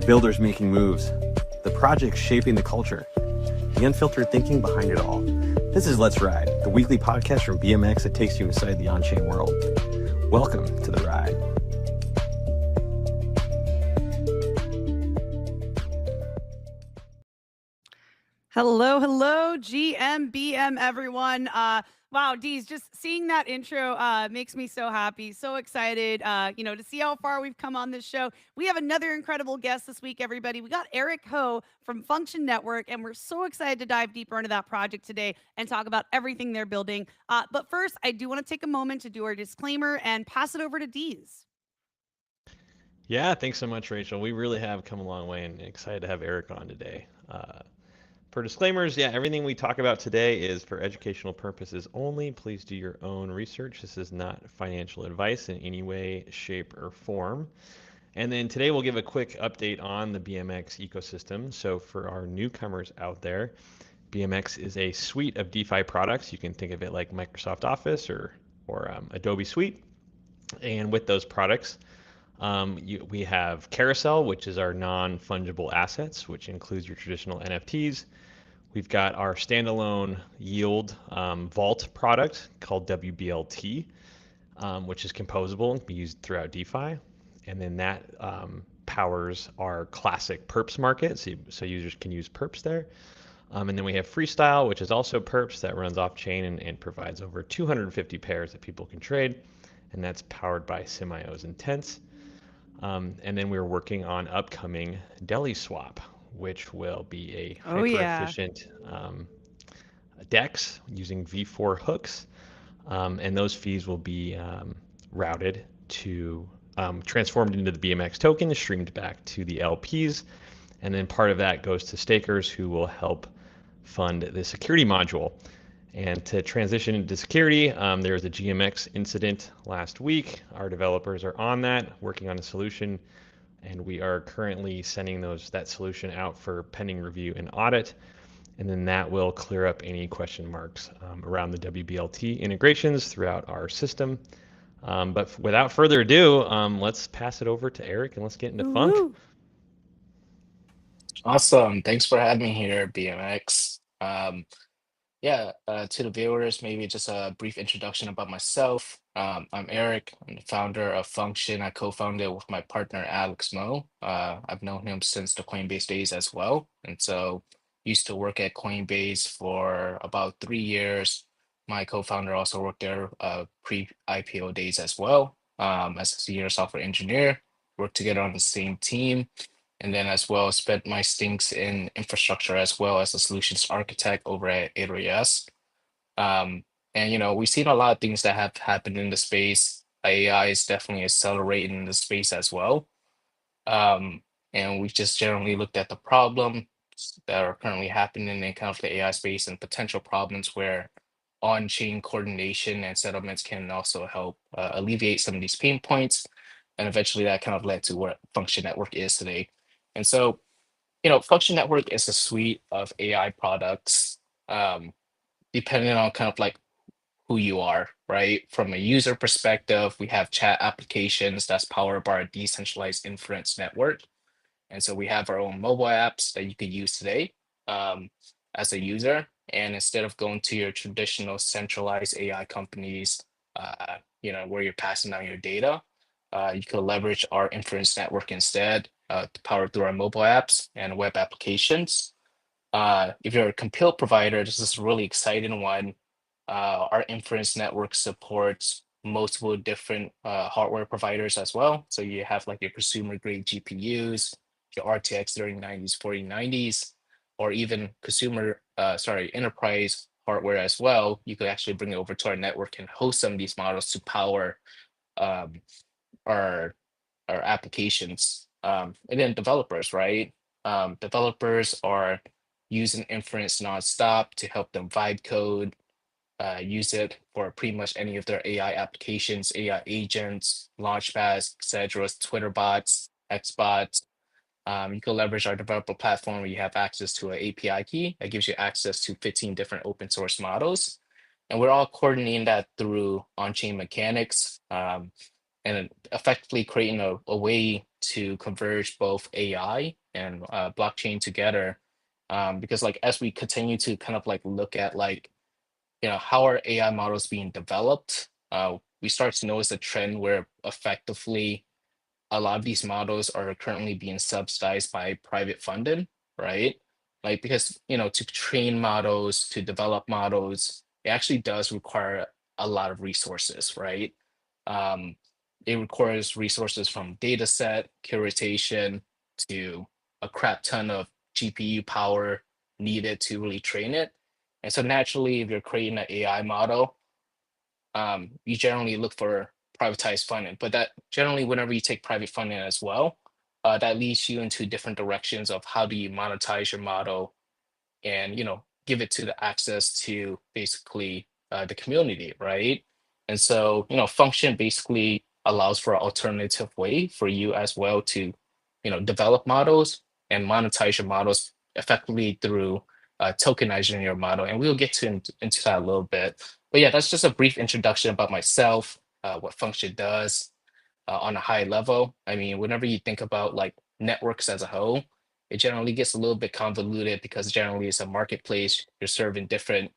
builders making moves, the projects shaping the culture, the unfiltered thinking behind it all. This is Let's Ride, the weekly podcast from BMX that takes you inside the on-chain world. Welcome to the ride. Hello, GMBM everyone. Wow, Deez, just seeing that intro makes me so happy, so excited, to see how far we've come on this show. We have another incredible guest this week, everybody. We got Eric Ho from Function Network, and we're so excited to dive deeper into that project today and talk about everything they're building. But first, I do want to take a moment to do our disclaimer and pass it over to Deez. Yeah, thanks so much, Rachel. We really have come a long way and excited to have Eric on today. For disclaimers, yeah, everything we talk about today is for educational purposes only. Please do your own research. This is not financial advice in any way, shape, or form. And then today we'll give a quick update on the BMX ecosystem. So for our newcomers out there, BMX is a suite of DeFi products. You can think of it like Microsoft Office or Adobe Suite. And with those products, we have Carousel, which is our non-fungible assets, which includes your traditional NFTs. We've got our standalone yield vault product called WBLT, which is composable and can be used throughout DeFi. And then that powers our classic perps market, so users can use perps there. And then we have Freestyle, which is also perps that runs off chain and provides over 250 pairs that people can trade. And that's powered by Simio's Intents. And then we're working on upcoming Deli Swap, which will be a hyper-efficient DEX using V4 hooks. And those fees will be routed to, transformed into the BMX token, streamed back to the LPs. And then part of that goes to stakers who will help fund the security module. And to transition into security, there was a GMX incident last week. Our developers are on that, working on a solution, and we are currently sending that solution out for pending review and audit. And then that will clear up any question marks around the WBLT integrations throughout our system. But without further ado, let's pass it over to Eric and let's get into Funk. Awesome. Thanks for having me here, BMX. To the viewers, maybe just a brief introduction about myself. I'm Eric. I'm the founder of Function. I co-founded with my partner, Alex Mo. I've known him since the Coinbase days as well. And so used to work at Coinbase for about 3 years. My co-founder also worked there pre-IPO days as well as a senior software engineer. Worked together on the same team. And then as well spent my stints in infrastructure as well as a solutions architect over at AWS. We've seen a lot of things that have happened in the space. AI is definitely accelerating in the space as well. And we've just generally looked at the problems that are currently happening in kind of the AI space and potential problems where on-chain coordination and settlements can also help alleviate some of these pain points. And eventually that kind of led to what Function Network is today. And so, Function Network is a suite of AI products, depending on kind of like who you are, right? From a user perspective, we have chat applications that's powered by our decentralized inference network. And so we have our own mobile apps that you could use today as a user. And instead of going to your traditional centralized AI companies, where you're passing down your data, you could leverage our inference network instead to power through our mobile apps and web applications. If you're a compute provider, this is a really exciting one. Our inference network supports multiple different hardware providers as well. So you have like your consumer grade GPUs, your RTX 3090s, 4090s, or even enterprise hardware as well. You could actually bring it over to our network and host some of these models to power our applications. And then developers, right? Developers are using inference nonstop to help them vibe code, use it for pretty much any of their AI applications, AI agents, launchpads, etc., Twitter bots, X bots. You can leverage our developer platform where you have access to an API key that gives you access to 15 different open source models. And we're all coordinating that through on-chain mechanics and effectively creating a way to converge both AI and blockchain together. Because like as we continue to kind of like look at like, how are AI models being developed, we start to notice a trend where effectively a lot of these models are currently being subsidized by private funding, right? Like because to train models, to develop models, it actually does require a lot of resources, right? Um, it requires resources from data set curation to a crap ton of GPU power needed to really train it. And so naturally, if you're creating an AI model, you generally look for privatized funding. But that generally, whenever you take private funding as well, that leads you into different directions of how do you monetize your model and give it to the access to basically the community, right? And so function basically allows for an alternative way for you as well to develop models and monetize your models effectively through tokenizing your model. And we'll get into that a little bit. But yeah, that's just a brief introduction about myself, what function does on a high level. I mean, whenever you think about like networks as a whole, it generally gets a little bit convoluted because generally it's a marketplace. You're serving different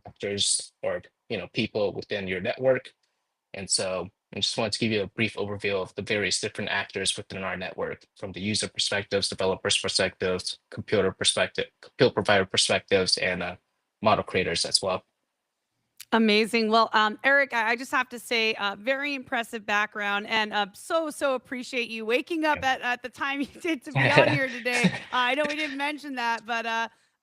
actors or people within your network. And so I just wanted to give you a brief overview of the various different actors within our network, from the user perspectives, developers perspectives, computer perspective, computer provider perspectives, and model creators as well. Amazing. Well, Eric, I just have to say, very impressive background, and so appreciate you waking up at the time you did to be on here today. I know we didn't mention that, but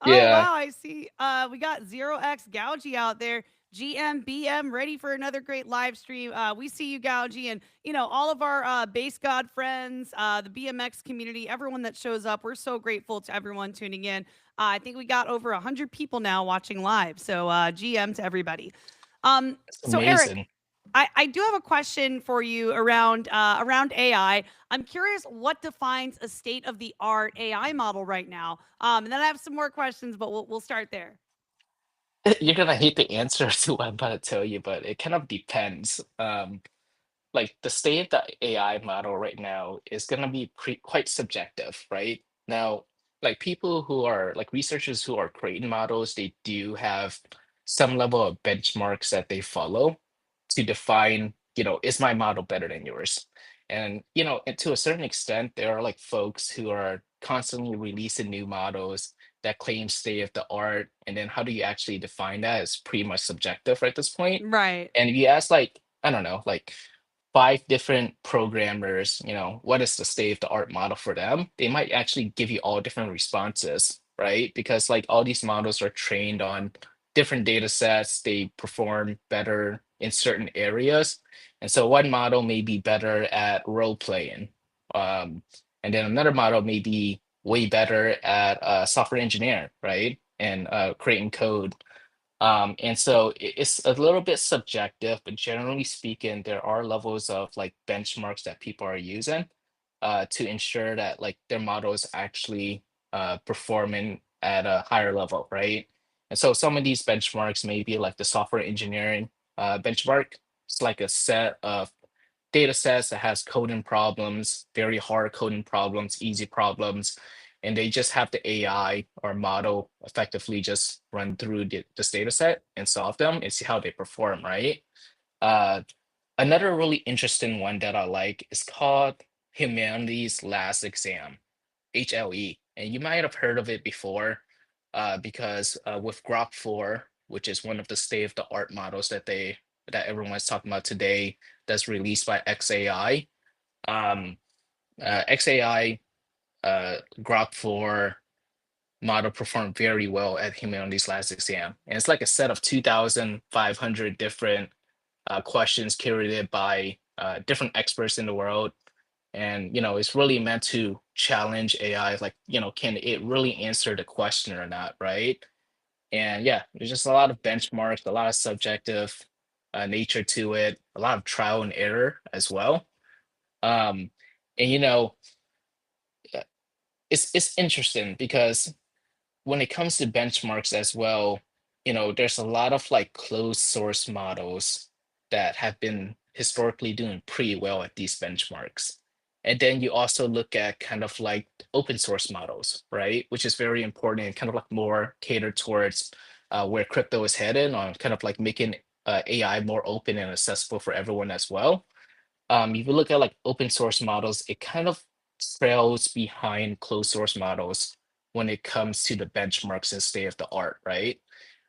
oh Yeah. wow, I see. We got 0x Gougy out there. GMBM ready for another great live stream. We see you, Gougy, and all of our base god friends, the BMX community, everyone that shows up. We're so grateful to everyone tuning in. I think we got over 100 people now watching live. So GM to everybody. It's So Eric, amazing. I do have a question for you around AI. I'm curious what defines a state of the art AI model right now. And then I have some more questions, but we'll start there. You're gonna hate the answer to what I'm about to tell you, but it kind of depends. Like the state of the AI model right now is going to be quite subjective, right? Now, like people who are like researchers who are creating models, they do have some level of benchmarks that they follow to define, is my model better than yours? And, and to a certain extent, there are like folks who are constantly releasing new models that claim state of the art. And then how do you actually define that is pretty much subjective at this point. Right. And if you ask like, I don't know, like 5 different programmers, what is the state of the art model for them? They might actually give you all different responses, right? Because like all these models are trained on different data sets, they perform better in certain areas. And so one model may be better at role playing. And then another model may be way better at software engineering, right? And creating code. And so it's a little bit subjective, but generally speaking, there are levels of like benchmarks that people are using to ensure that like their model is actually performing at a higher level, right? And so some of these benchmarks may be like the software engineering benchmark. It's like a set of data sets that has coding problems, very hard coding problems, easy problems, and they just have the AI or model effectively just run through this data set and solve them and see how they perform, right? Uh, Another really interesting one that I like is called Humanity's Last Exam, HLE. And you might have heard of it before because with Grok 4, which is one of the state-of-the-art models that everyone's talking about today, that's released by XAI. XAI Grok 4 model performed very well at Humanity's Last Exam. And it's like a set of 2,500 different questions curated by different experts in the world. And, it's really meant to challenge AI, like, can it really answer the question or not, right? And yeah, there's just a lot of benchmarks, a lot of subjective nature to it, a lot of trial and error as well. Um, and, it's interesting because when it comes to benchmarks as well, there's a lot of like closed source models that have been historically doing pretty well at these benchmarks. And then you also look at kind of like open source models, right? Which is very important and kind of like more catered towards where crypto is headed on kind of like making AI more open and accessible for everyone as well. If you look at like open source models, it kind of trails behind closed source models when it comes to the benchmarks and state of the art, right?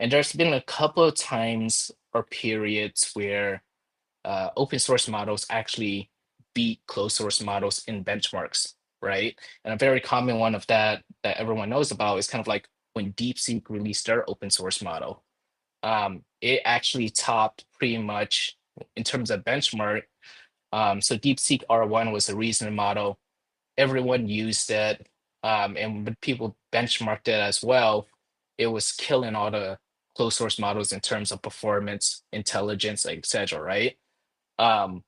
And there's been a couple of times or periods where open source models actually beat closed source models in benchmarks, right? And a very common one of that that everyone knows about is kind of like when DeepSeek released their open source model. It actually topped pretty much in terms of benchmark. So DeepSeek R1 was a reasoning model. Everyone used it. And when people benchmarked it as well, it was killing all the closed source models in terms of performance, intelligence, etc. Right? Um,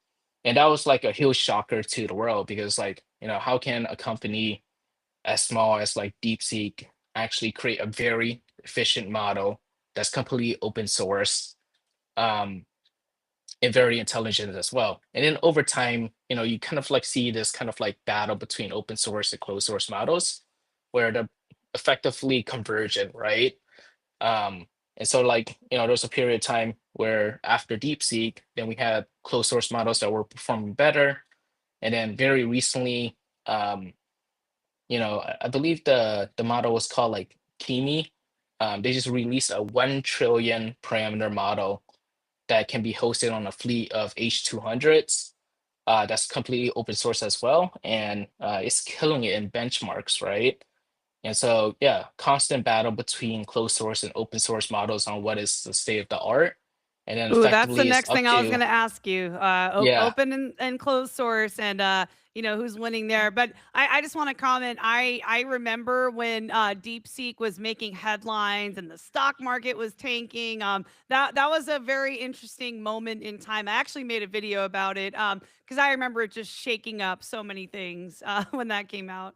and that was like a huge shocker to the world because, like, how can a company as small as like DeepSeek actually create a very efficient model that's completely open source? And very intelligent as well. And then over time, you kind of like see this kind of like battle between open source and closed source models where they're effectively convergent, right? And so like, there's a period of time where after DeepSeek, then we had closed source models that were performing better. And then very recently, I believe the model was called like Kimi. They just released a 1 trillion parameter model that can be hosted on a fleet of H200s. That's completely open source as well, and it's killing it in benchmarks, right? And so, yeah, constant battle between closed source and open source models on what is the state of the art, and then Ooh, that's the effectively it's next up thing I was to, gonna ask you. yeah. Open and closed source, and who's winning there. But I just want to comment. I remember when DeepSeek was making headlines and the stock market was tanking. That was a very interesting moment in time. I actually made a video about it because I remember it just shaking up so many things when that came out.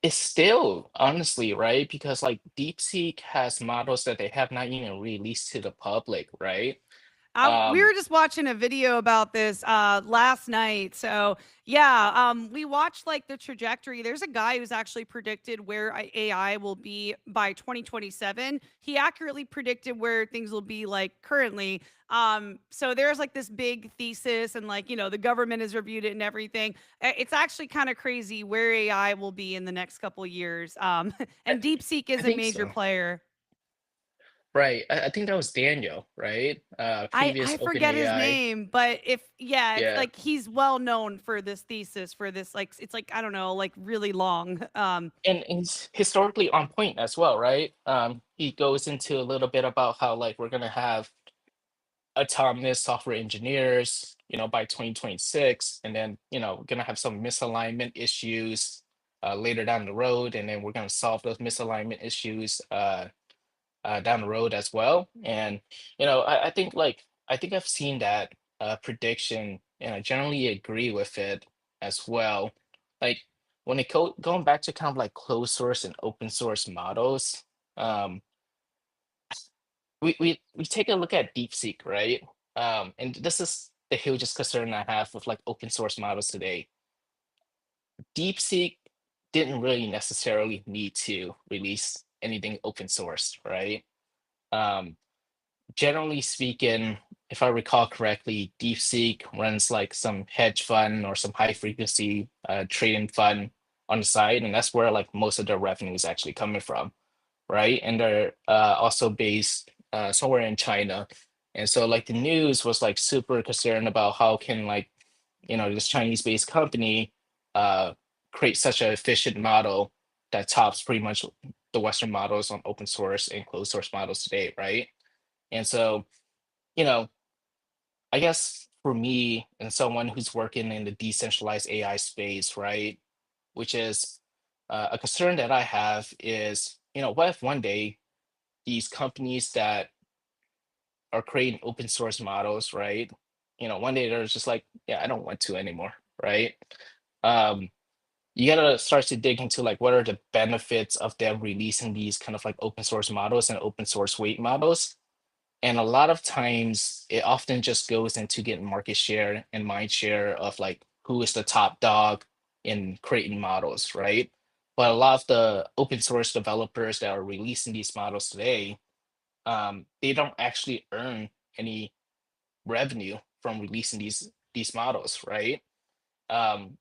It's still honestly right because like DeepSeek has models that they have not even released to the public, right? We Um, were just watching a video about this last night. So yeah, we watched like the trajectory. There's a guy who's actually predicted where AI will be by 2027. He accurately predicted where things will be like currently. So there's like this big thesis, and like the government has reviewed it and everything. It's actually kind of crazy where AI will be in the next couple years. I, And DeepSeek I is a think major so. player. Right. I think that was Daniel, right? Previous I forget his OpenAI. name, but it's Yeah. like he's well known for this thesis for this like it's like I don't know, like really long. And he's historically on point as well, right? He goes into a little bit about how like we're gonna have autonomous software engineers, by 2026, and then we're gonna have some misalignment issues later down the road, and then we're gonna solve those misalignment issues down the road as well. And I think I've seen that prediction, and I generally agree with it as well. Like when going back to kind of like closed source and open source models, um, we take a look at DeepSeek, right? And this is the hugest concern I have with like open source models today. DeepSeek didn't really necessarily need to release anything open source, right? Um, Generally speaking, if I recall correctly, DeepSeek runs like some hedge fund or some high frequency trading fund on the side, and that's where like most of their revenue is actually coming from, right? And they're also based somewhere in China, and so like the news was like super concerned about how can like this Chinese-based company uh, create such an efficient model that tops pretty much the Western models on open source and closed source models today, right? And so, you know, I guess for me and someone who's working in the decentralized AI space, right, which is a concern that I have is, what if one day these companies that are creating open source models, right, one day they're just like, yeah, I don't want to anymore, right? Um, you gotta start to dig into like what are the benefits of them releasing these kind of like open source models and open source weight models. And a lot of times it often just goes into getting market share and mind share of like who is the top dog in creating models, right? But a lot of the open source developers that are releasing these models today, they don't actually earn any revenue from releasing these models, right?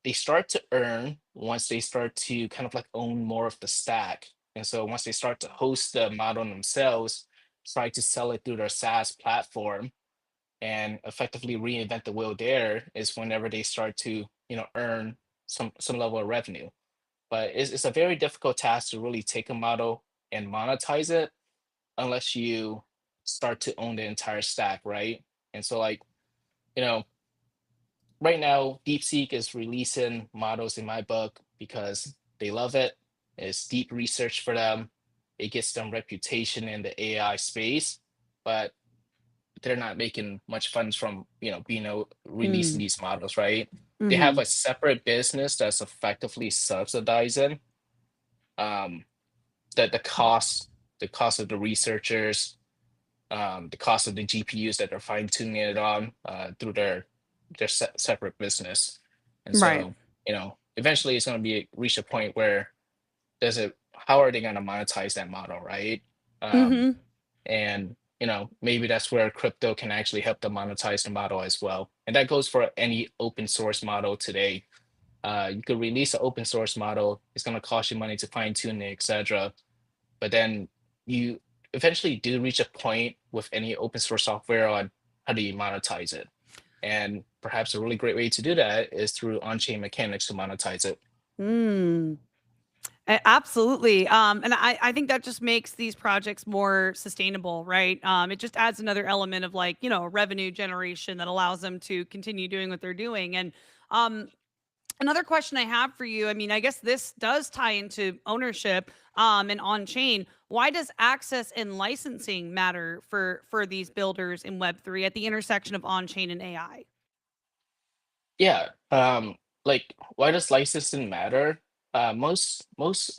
They start to earn once they start to kind of like own more of the stack. And so once they start to host the model themselves, try to sell it through their SaaS platform and effectively reinvent the wheel there is whenever they start to, earn some level of revenue. But it's a very difficult task to really take a model and monetize it unless you start to own the entire stack, right? And so like, you know, right now, DeepSeek is releasing models in my book because they love it. It's deep research for them. It gets them reputation in the AI space, but they're not making much funds from releasing Mm. these models, right? They have Hmm. a separate business that's effectively subsidizing um, the cost of the researchers, the cost of the GPUs that they're fine tuning it on through their separate business. And Right. so, eventually it's going to be reach a point where there's a how are they going to monetize that model, right? Um, Hmm. and maybe that's where crypto can actually help them monetize the model as well. And that goes for any open source model today. You could release an open source model. It's going to cost you money to fine tune it, etc. But then you eventually do reach a point with any open source software on how do you monetize it. And perhaps a really great way to do that is through on-chain mechanics to monetize it. Mm. Absolutely. And I think that just makes these projects more sustainable, right? It just adds another element of like, revenue generation that allows them to continue doing what they're doing. And um, another question I have for you, I mean, I guess this does tie into ownership and on chain. Why does access and licensing matter for these builders in Web3 at the intersection of on chain and AI? Yeah. Like why does licensing matter? Most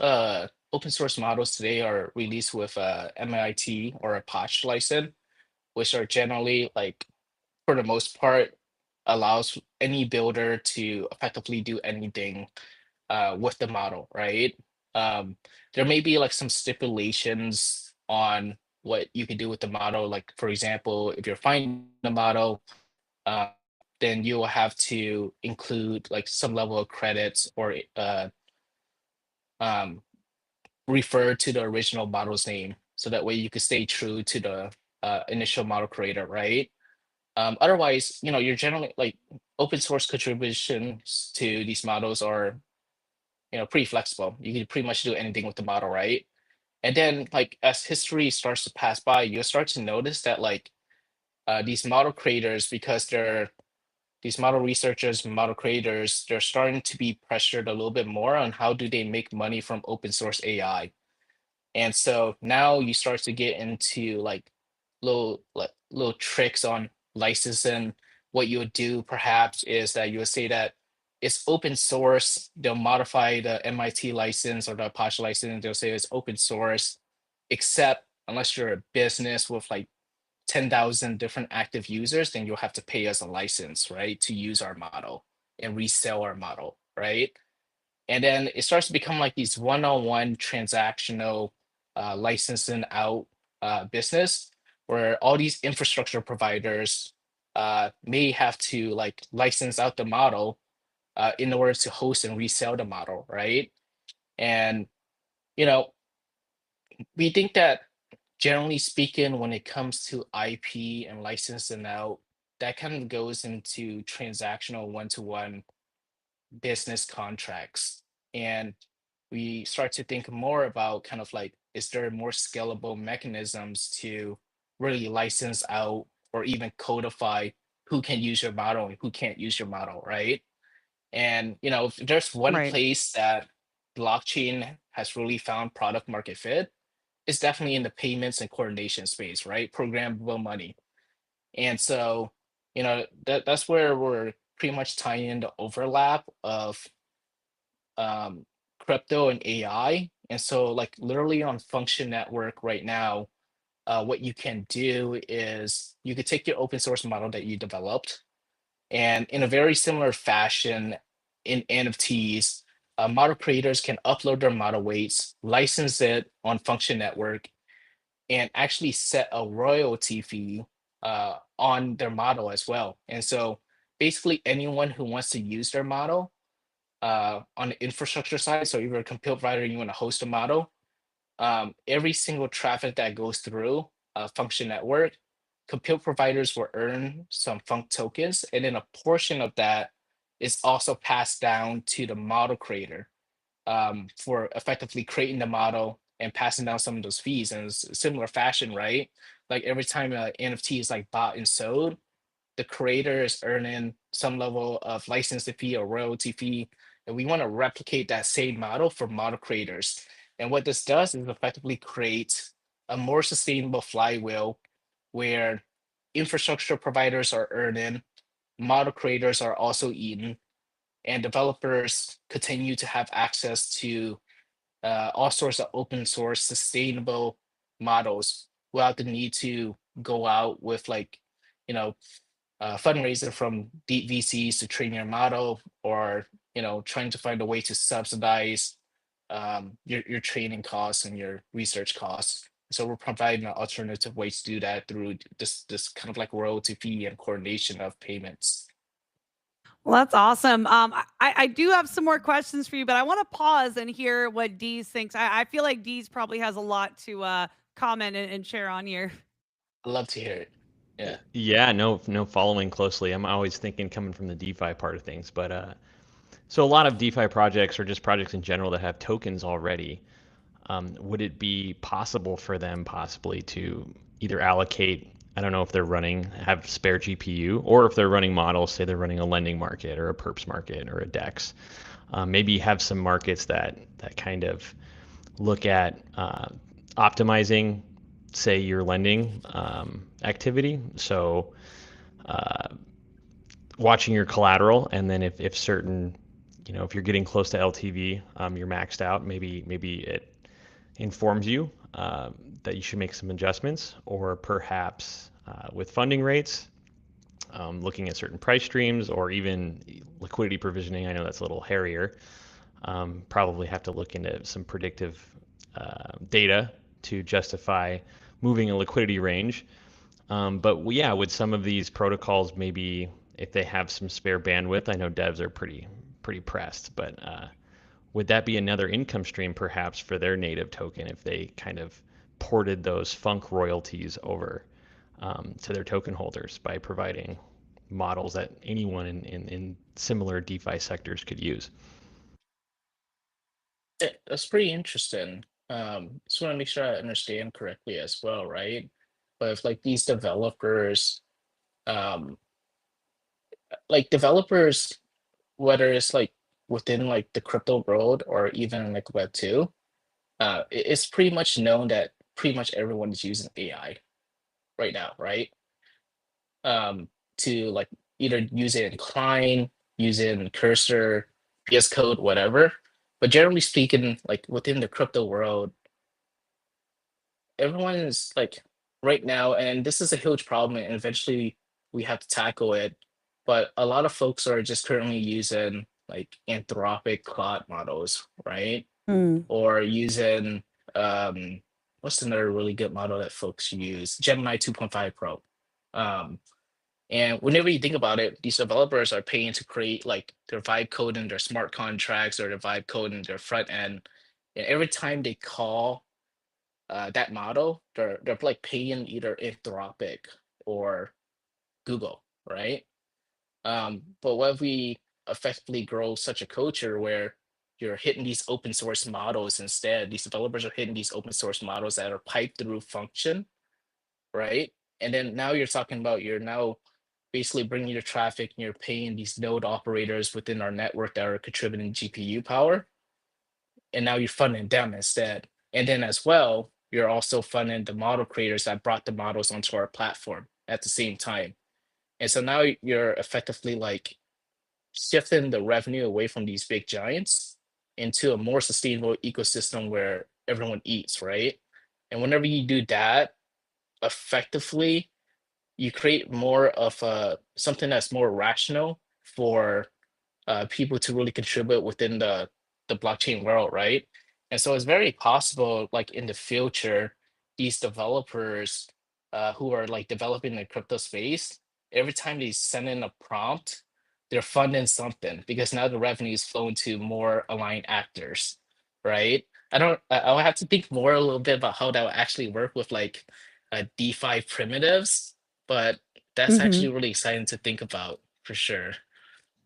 open source models today are released with a MIT or a Apache license, which are generally like for the most part allows any builder to effectively do anything with the model, right? Um, there may be like some stipulations on what you can do with the model. Like for example, if you're finding the model, uh, then you will have to include like some level of credits or um, refer to the original model's name, so that way you could stay true to the initial model creator, right? Otherwise, you're generally like open source contributions to these models are pretty flexible. You can pretty much do anything with the model, right? And then like as history starts to pass by, you'll start to notice that like these model creators, because these model researchers, model creators, they're starting to be pressured a little bit more on how do they make money from open source AI. And so now you start to get into like little tricks on licensing. What you would do perhaps is that you would say that it's open source. They'll modify the MIT license or the Apache license. They'll say it's open source, except unless you're a business with like 10,000 different active users, then you'll have to pay us a license, right, to use our model and resell our model, right? And then it starts to become like these one-on-one transactional licensing out business where all these infrastructure providers may have to like license out the model in order to host and resell the model, right? And you know, we think that generally speaking, when it comes to IP and licensing out, that kind of goes into transactional one-to-one business contracts. And we start to think more about kind of like, is there more scalable mechanisms to really license out or even codify who can use your model and who can't use your model, right? And if there's one Right. place that blockchain has really found product market fit, it's definitely in the payments and coordination space, right? Programmable money. And so, that's where we're pretty much tying in the overlap of um, crypto and AI. And so, like, literally on Function Network right now, what you can do is you could take your open source model that you developed, And in a very similar fashion, in NFTs, model creators can upload their model weights, license it on Function Network, and actually set a royalty fee on their model as well. And so basically anyone who wants to use their model on the infrastructure side, so if you're a compute provider and you want to host a model, every single traffic that goes through a Function Network, compute providers will earn some FUNC tokens, and then a portion of that is also passed down to the model creator for effectively creating the model and passing down some of those fees. And it's a similar fashion, right? Like every time an NFT is like bought and sold, the creator is earning some level of licensing fee or royalty fee. And we want to replicate that same model for model creators. And what this does is effectively create a more sustainable flywheel where infrastructure providers are earning, model creators are also eating, and developers continue to have access to all sorts of open source sustainable models without the need to go out with like, you know, fundraiser from deep VCs to train your model, or trying to find a way to subsidize your training costs and your research costs. So we're providing an alternative way to do that through this kind of like royalty fee and coordination of payments. Well, that's awesome. I do have some more questions for you, but I want to pause and hear what Deez thinks. I feel like Deez probably has a lot to comment and share on here. I'd love to hear it. Yeah. Yeah, no, following closely. I'm always thinking coming from the DeFi part of things, but so a lot of DeFi projects or just projects in general that have tokens already, would it be possible for them possibly to either allocate, I don't know if they're have spare GPU, or if they're running models, say they're running a lending market or a perps market or a DEX, maybe have some markets that kind of look at optimizing, say, your lending activity. So watching your collateral, and then if certain, if you're getting close to LTV, you're maxed out, maybe it informs you that you should make some adjustments, or perhaps with funding rates, looking at certain price streams, or even liquidity provisioning. I know that's a little hairier. Probably have to look into some predictive data to justify moving a liquidity range. But yeah, with some of these protocols, maybe if they have some spare bandwidth, I know devs are pretty pressed, but would that be another income stream perhaps for their native token if they kind of ported those FUNC royalties over to their token holders by providing models that anyone in similar DeFi sectors could use? That's pretty interesting. Just want to make sure I understand correctly as well, right? But if like these developers, um, developers, whether it's like within like the crypto world or even like Web2, it's pretty much known that pretty much everyone is using AI right now, right? To like either use it in Klein, use it in Cursor, VS Code, whatever. But generally speaking, like within the crypto world, everyone is like right now, and this is a huge problem, and eventually we have to tackle it. But a lot of folks are just currently using like Anthropic Claude models, right? Or using what's another really good model that folks use? Gemini 2.5 Pro. And whenever you think about it, these developers are paying to create like their vibe code in their smart contracts or their vibe code in their front end. And every time they call that model, they're like paying either Anthropic or Google, right? But what if we effectively grow such a culture where you're hitting these open source models instead? These developers are hitting these open source models that are piped through function, right? And then now you're talking about you're now basically bringing your traffic and you're paying these node operators within our network that are contributing GPU power. And now you're funding them instead. And then as well, you're also funding the model creators that brought the models onto our platform at the same time. And so now you're effectively like shifting the revenue away from these big giants into a more sustainable ecosystem where everyone eats, right? And whenever you do that effectively, you create more of something that's more rational for people to really contribute within the blockchain world, right? And so it's very possible, like in the future, these developers who are like developing the crypto space, every time they send in a prompt, they're funding something because now the revenue is flowing to more aligned actors, right? I'll have to think more a little bit about how that will actually work with like DeFi primitives, but that's actually really exciting to think about for sure.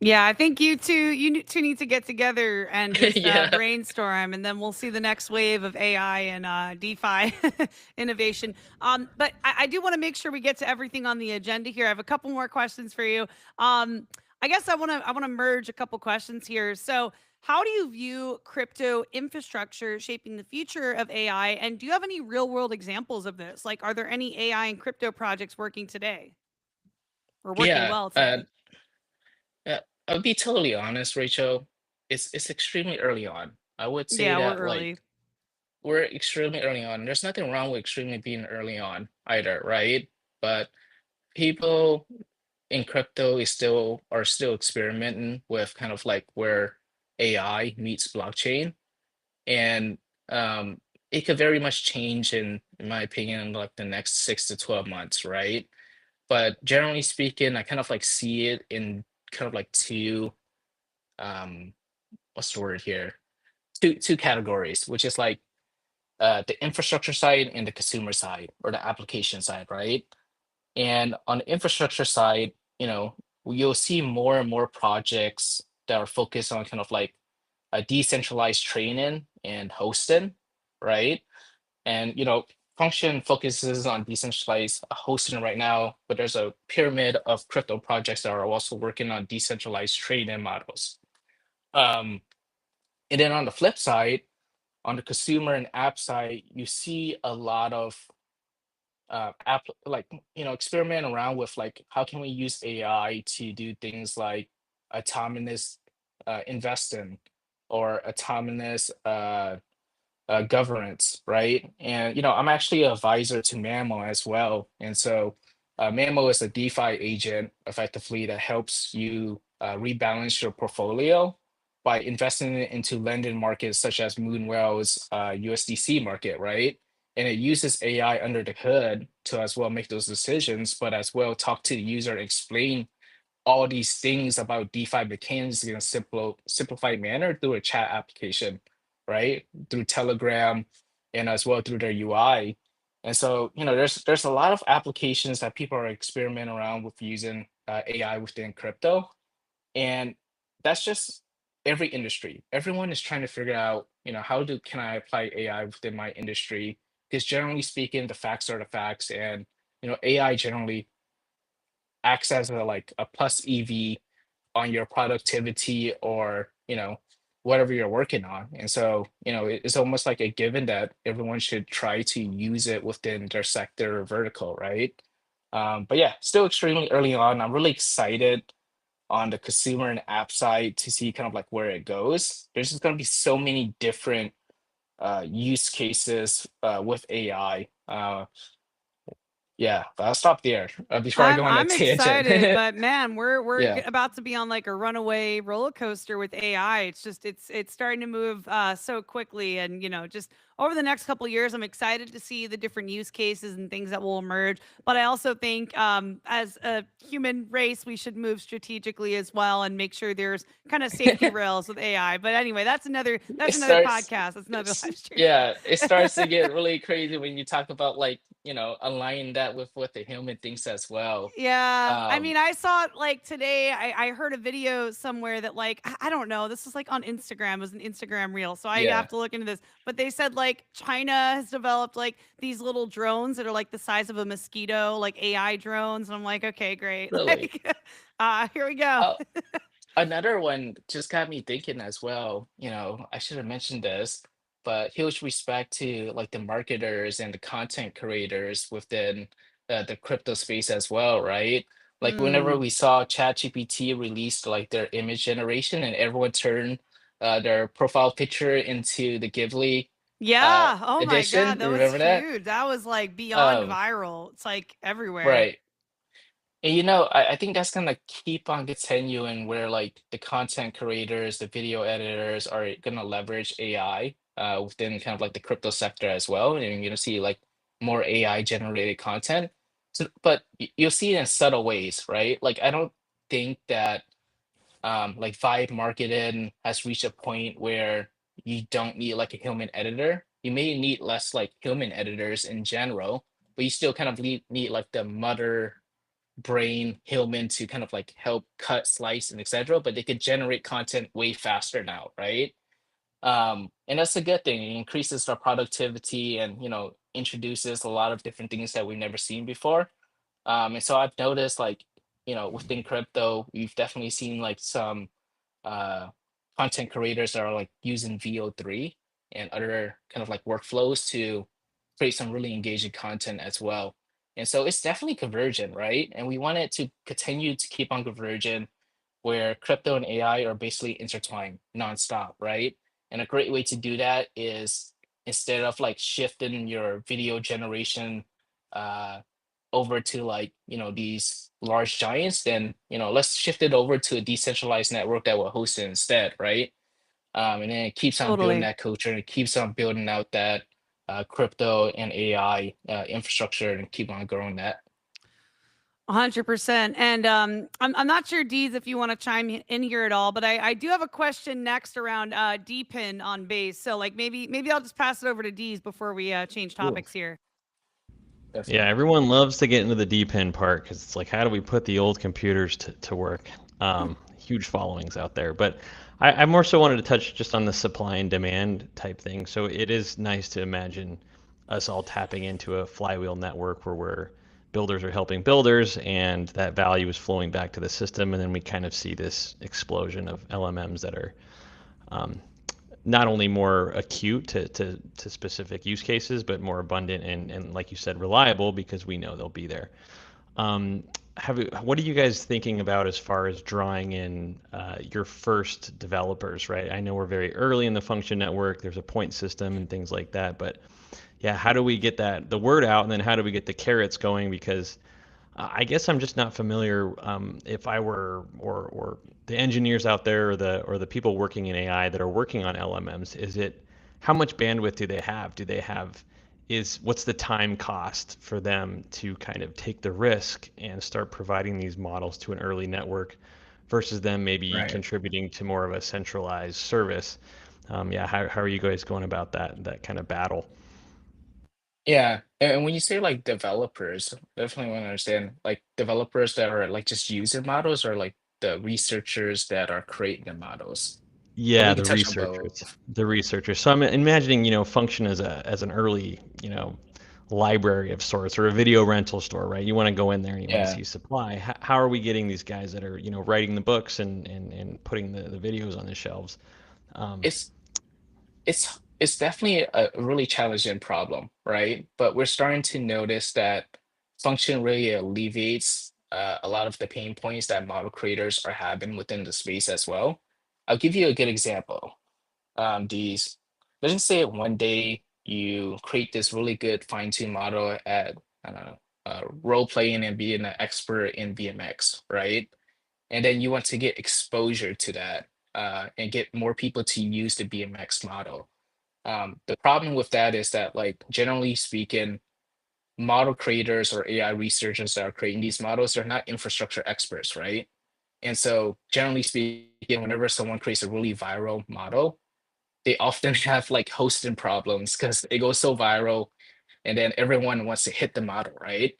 Yeah, I think you two need to get together and just Yeah. brainstorm, and then we'll see the next wave of AI and DeFi innovation. But I do want to make sure we get to everything on the agenda here. I have a couple more questions for you. I guess I want to merge a couple questions here. So, how do you view crypto infrastructure shaping the future of AI? And do you have any real world examples of this? Like, are there any AI and crypto projects working today or working Yeah, well today? I'll be totally honest, Rachel. It's extremely early on. I would say Yeah, we're that early. like we're extremely early on. There's nothing wrong with extremely being early on either, right? But people in crypto is still are still experimenting with kind of like where AI meets blockchain, and um, it could very much change in my opinion in like the next 6 to 12 months, right? But generally speaking, I kind of like see it in kind of like two um what's the word here, two categories, which is like the infrastructure side and the consumer side or the application side, right? And on the infrastructure side, you'll see more and more projects that are focused on kind of like a decentralized training and hosting, right? And function focuses on decentralized hosting right now, but there's a pyramid of crypto projects that are also working on decentralized training models. um, and then on the flip side, on the consumer and app side, you see a lot of app like experiment around with like how can we use AI to do things like autonomous investing or autonomous governance, right? And I'm actually an advisor to Mammo as well, and so Mammo is a DeFi agent, effectively, that helps you rebalance your portfolio by investing it into lending markets such as Moonwell's USDC market, right? And it uses AI under the hood to as well make those decisions, but as well talk to the user, explain all these things about DeFi mechanics in a simplified manner through a chat application, right? Through Telegram and as well through their UI. And so, there's a lot of applications that people are experimenting around with using AI within crypto. And that's just every industry. Everyone is trying to figure out, can I apply AI within my industry? Because generally speaking, the facts are the facts, and AI generally acts as a plus EV on your productivity or whatever you're working on. And so it's almost like a given that everyone should try to use it within their sector or vertical, right? But yeah, still extremely early on. I'm really excited on the consumer and app side to see kind of like where it goes. There's just going to be so many different use cases with AI. Yeah, but I'll stop there before I go on a I'm tangent. excited, but man, we're Yeah, about to be on like a runaway roller coaster with AI. It's starting to move so quickly, and just over the next couple of years, I'm excited to see the different use cases and things that will emerge. But I also think, as a human race, we should move strategically as well and make sure there's kind of safety rails with AI. But anyway, it that's another starts. podcast. That's another live stream. Yeah, it starts to get really crazy when you talk about like aligning that with what the human thinks as well. Yeah. I Um, mean, I saw it like today. I heard a video somewhere that like I don't know. This was like on Instagram. It was an Instagram reel. So I have yeah, to look into this. But they said like China has developed like these little drones that are like the size of a mosquito, like AI drones. And I'm like, okay, great. really. Like here we go. Uh, Another one just got me thinking as well. I should have mentioned this, but huge respect to like the marketers and the content creators within the crypto space as well, right? Like whenever Mm. we saw ChatGPT released like their image generation and everyone turned their profile picture into the Ghibli Yeah. Oh my God. edition, That was remember that? huge. That was like beyond Um, viral. It's like everywhere. right. And I think that's gonna keep on continuing where like the content creators, the video editors are gonna leverage AI within kind of like the crypto sector as well. And you're gonna see like more AI generated content. So, but you'll see it in subtle ways, right? Like I don't think that like Vibe marketing has reached a point where you don't need like a human editor. You may need less like human editors in general, but you still kind of need like the mother brain human to kind of like help cut, slice, and etc. But they could generate content way faster now, right? And that's a good thing. It increases our productivity and introduces a lot of different things that we've never seen before. And so I've noticed like within crypto, we've definitely seen like some uh, content creators that are like using VO3 and other kind of like workflows to create some really engaging content as well. And so it's definitely convergent, right? And we want it to continue to keep on convergent where crypto and AI are basically intertwined nonstop, right? And a great way to do that is instead of like shifting your video generation uh, over to like these large giants, then let's shift it over to a decentralized network that will host it instead, right? And then it keeps on building Totally. that culture and it keeps on building out that crypto and AI infrastructure and keep on growing that. 100%. And I'm not sure, Deez, if you want to chime in here at all, but I do have a question next around DPIN on base. So like maybe I'll just pass it over to Deez before we change Cool. topics here. Yeah, Definitely. everyone loves to get into the deep end part because it's like, how do we put the old computers to work? Huge followings out there. But I more so wanted to touch just on the supply and demand type thing. So it is nice to imagine us all tapping into a flywheel network where builders are helping builders and that value is flowing back to the system. And then we kind of see this explosion of LMMs that are um, not only more acute to specific use cases, but more abundant and like you said, reliable because we know they'll be there. Um, what are you guys thinking about as far as drawing in your first developers, right? I know we're very early in the function network. There's a point system and things like that, but yeah, how do we get the word out, and then how do we get the carrots going? Because I guess I'm just not familiar. If I were, or the engineers out there, or the people working in AI that are working on LMMs, is it how much bandwidth do they have? Do they have what's the time cost for them to kind of take the risk and start providing these models to an early network versus them maybe Right. contributing to more of a centralized service? Yeah, how are you guys going about that kind of battle? Yeah. And when you say like developers, definitely want to understand like developers that are like just using models or like the researchers that are creating the models. So Yeah, we can touch on both. the researchers. So I'm imagining, function as an early, library of sorts or a video rental store, right? You want to go in there and you want to Yeah. see supply. How are we getting these guys that are, writing the books and putting the videos on the shelves? Um, It's it's definitely a really challenging problem, right? But we're starting to notice that function really alleviates a lot of the pain points that model creators are having within the space as well. I'll give you a good example. These, let's just say one day you create this really good fine-tuned model at, I don't know, role playing and being an expert in BMX, right? And then you want to get exposure to that and get more people to use the BMX model. The problem with that is that, like, generally speaking, model creators or AI researchers that are creating these models, they're not infrastructure experts, right? And so, generally speaking, whenever someone creates a really viral model, they often have like hosting problems because it goes so viral and then everyone wants to hit the model, right?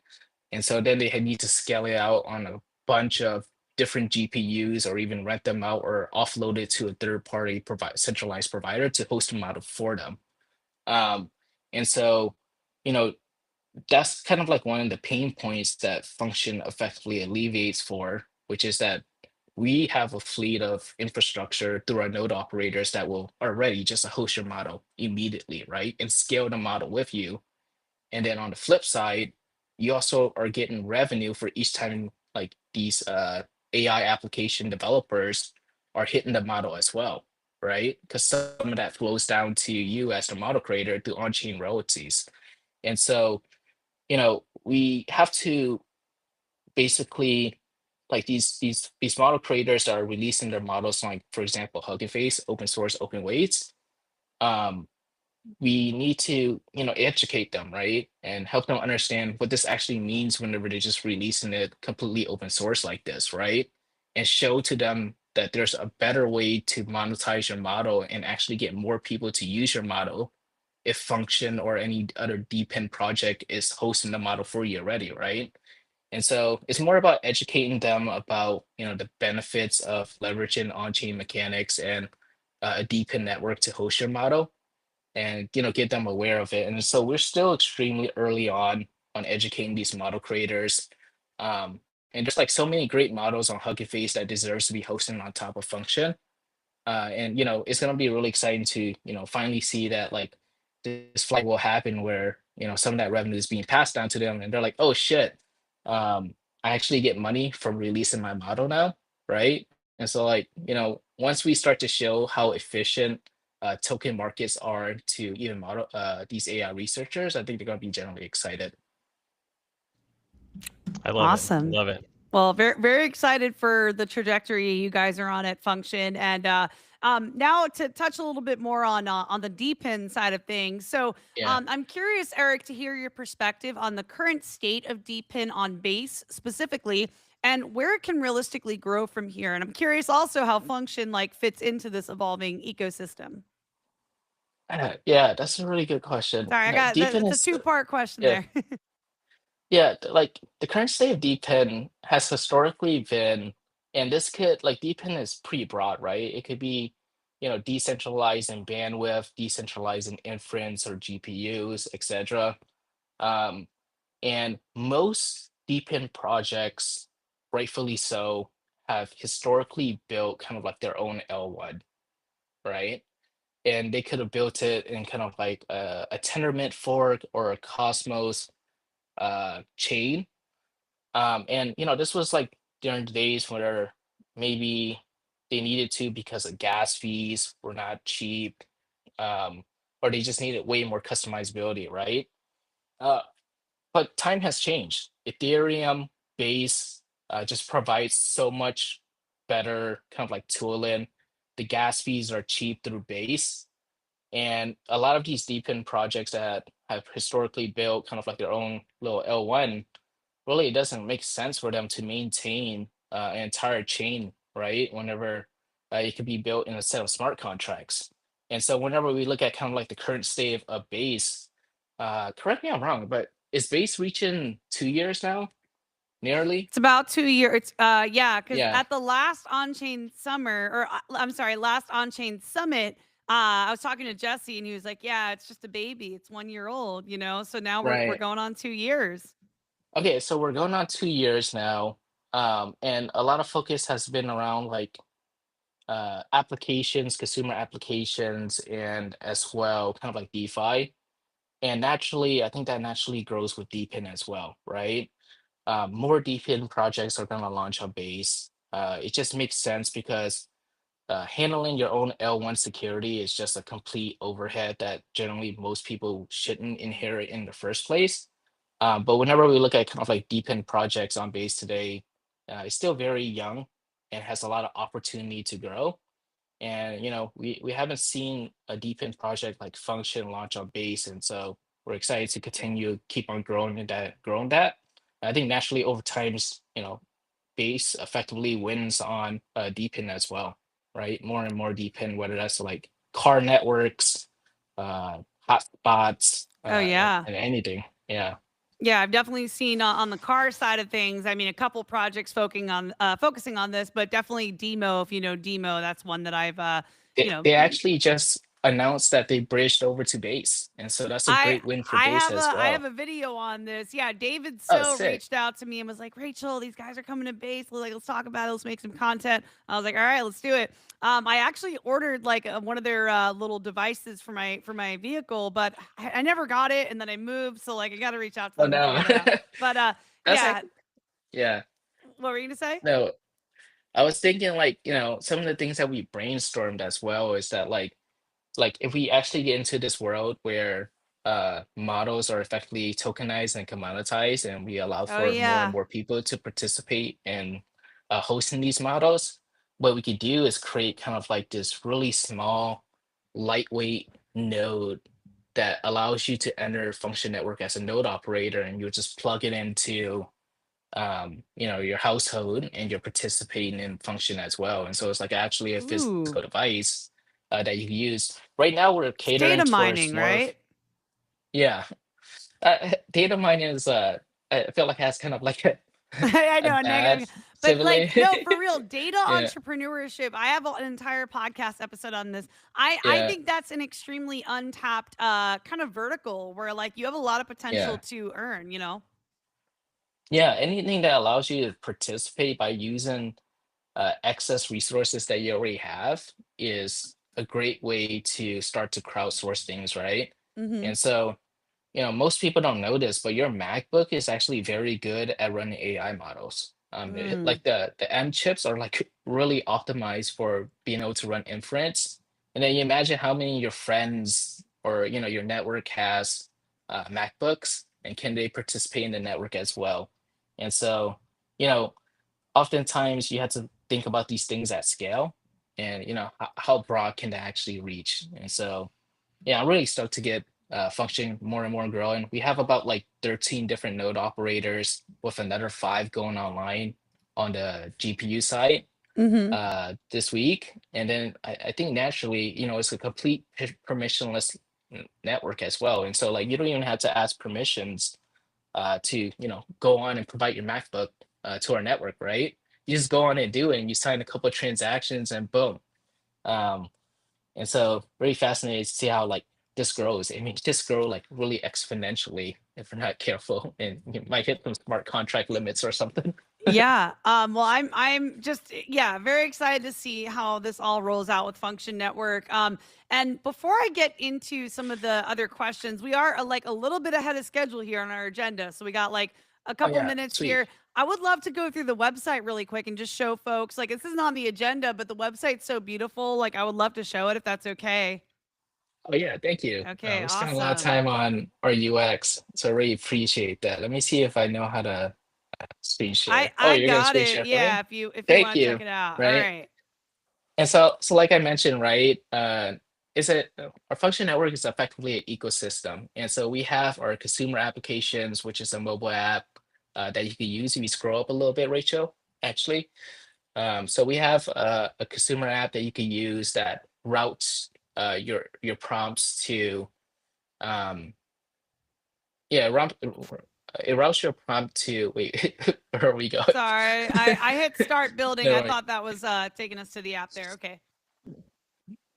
And so then they need to scale it out on a bunch of different GPUs or even rent them out or offload it to a third party centralized provider to host the model for them. Um, and so, you know, that's kind of like one of the pain points that function effectively alleviates for, which is that we have a fleet of infrastructure through our node operators that will already just host your model immediately, right? And scale the model with you. And then on the flip side, you also are getting revenue for each time like these AI application developers are hitting the model as well, right? Because some of that flows down to you as the model creator through on-chain royalties. And so we have to basically like these model creators are releasing their models, like for example, Hugging Face, open source, open weights. Um, we need to, educate them, right? And help them understand what this actually means whenever they're just releasing it completely open source like this, right? And show to them that there's a better way to monetize your model and actually get more people to use your model if Function or any other depend project is hosting the model for you already, right? And so it's more about educating them about, the benefits of leveraging on-chain mechanics and a depend network to host your model, and get them aware of it. And so we're still extremely early on educating these model creators. And there's like so many great models on Hugging Face that deserves to be hosted on top of Function. And it's going to be really exciting to finally see that like this flight will happen where some of that revenue is being passed down to them, and they're like, oh shit, I actually get money from releasing my model now, right? And so like once we start to show how efficient token markets are to even model these AI researchers, I think they're going to be generally excited. I love Awesome. it. Love it. Well, very, very excited for the trajectory you guys are on at Function. And now to touch a little bit more on the depend side of things. So Yeah. I'm curious, Eric, to hear your perspective on the current state of depend on Base specifically, and where it can realistically grow from here. And I'm curious also how Function like fits into this evolving ecosystem. Yeah, that's a really good question. Sorry, I got that. Depend It's a is two-part question yeah. there. Yeah, like the current state of depend has historically been, and this could like depend is pretty broad, right? It could be, decentralized in bandwidth, decentralized in inference or GPUs, etc. Um, and most depend projects, rightfully so, have historically built kind of like their own L1, right? And they could have built it in kind of like a Tendermint fork or a Cosmos chain. And this was like during the days where maybe they needed to because of gas fees were not cheap, um, or they just needed way more customizability, right? Uh, but time has changed. Ethereum base just provides so much better kind of like tooling. The gas fees are cheap through base. And a lot of these depend projects that have historically built kind of like their own little L1, really it doesn't make sense for them to maintain an entire chain, right? Whenever it could be built in a set of smart contracts. And so whenever we look at kind of like the current state of Base, correct me if I'm wrong, but is Base reaching 2 years now? Nearly? It's about 2 years. It's yeah, because Yeah, at the last on-chain summer, or I'm sorry, last on-chain summit, I was talking to Jesse and he was like, "Yeah, it's just a baby. It's 1 year old, you know." So now we're right. going on 2 years. Okay, so we're going on 2 years now. And a lot of focus has been around like applications, consumer applications, and as well, kind of like DeFi. And naturally, I think that naturally grows with Deepin as well, right? More Deepin projects are going to launch on Base. It just makes sense because handling your own L1 security is just a complete overhead that generally most people shouldn't inherit in the first place. But whenever we look at kind of like Deepin projects on Base today, it's still very young and has a lot of opportunity to grow. And we haven't seen a depend project like Function launch on Base, and so we're excited to continue keep on growing that. I think naturally over times, Base effectively wins on depend as well, right? More and more depend, whether that's like car networks, hotspots, Oh yeah. and anything. Yeah. Yeah, I've definitely seen on the car side of things. I mean, a couple projects focusing on this, but definitely Demo. If you know Demo, that's one that I've you know They actually just announced that they bridged over to Base, and so that's a I great win for I Base have as a I have well. a video on this. Yeah, David Oh, So sick. reached out to me and was like, "Rachel, these guys are coming to Base. Like, let's talk about it. Let's make some content." I was like, "All right, let's do it." I actually ordered like one of their little devices for my vehicle, but I never got it, and then I moved, so like I got to reach out to Oh them and no. figure that out. But That's yeah, like, yeah. what were you gonna say? No, I was thinking like, some of the things that we brainstormed as well is that like if we actually get into this world where models are effectively tokenized and commoditized, and we allow Oh for more and yeah. more people to participate in hosting these models, what we could do is create kind of like this really small, lightweight node that allows you to enter function network as a node operator, and you just plug it into your household, and you're participating in function as well. And so it's like actually a Ooh. physical device that you can use. Right now, we're It's catering data towards mining, more of, right? yeah. Data mining is I feel like has kind of like a I a know, a bad negative, but simile. like, no, for real, data Yeah, entrepreneurship. I have an entire podcast episode on this. I yeah, think that's an extremely untapped kind of vertical where like you have a lot of potential yeah, to earn, you know? yeah. Anything that allows you to participate by using excess resources that you already have is a great way to start to crowdsource things, right? Mm-hmm. And so, most people don't know this, but your MacBook is actually very good at running AI models. Mm. Like the M chips are like really optimized for being able to run inference. And then you imagine how many of your friends or your network has MacBooks, and can they participate in the network as well? And so, you know, oftentimes you have to think about these things at scale, and how broad can they actually reach. And so yeah, I'm really stoked to get function more and more growing. We have about like 13 different node operators with another 5 going online on the GPU side Mm-hmm. this week. And then I think naturally, it's a complete permissionless network as well. And so like you don't even have to ask permissions to go on and provide your MacBook to our network, right? You just go on and do it, and you sign a couple of transactions, and boom. Um, and so very fascinated to see how like this grows. I mean, just grow like really exponentially if we're not careful, and you might hit some smart contract limits or something. Yeah. Well, I'm just yeah, very excited to see how this all rolls out with Function Network. And before I get into some of the other questions, we are like a little bit ahead of schedule here on our agenda. So we got like a Oh couple yeah, minutes sweet. here. I would love to go through the website really quick and just show folks like this isn't on the agenda, but the website's so beautiful. Like I would love to show it if that's okay. Oh yeah, thank you. Okay, We spent a lot of awesome. time on our UX, so I really appreciate that. Let me see if I know how to screen I share. Oh, I you're gonna got screen it. share for Yeah, me? if you Thank want to check you. it out. All Right. right. And so like I mentioned, right, is it our function network is effectively an ecosystem. And so we have our consumer applications, which is a mobile app that you can use if you scroll up a little bit, Rachel, actually. So we have a consumer app that you can use that routes your prompts to um, yeah, it routes your prompt to wait, where are we going? Sorry, I hit start building. No, I right. thought that was taking us to the app there. Okay.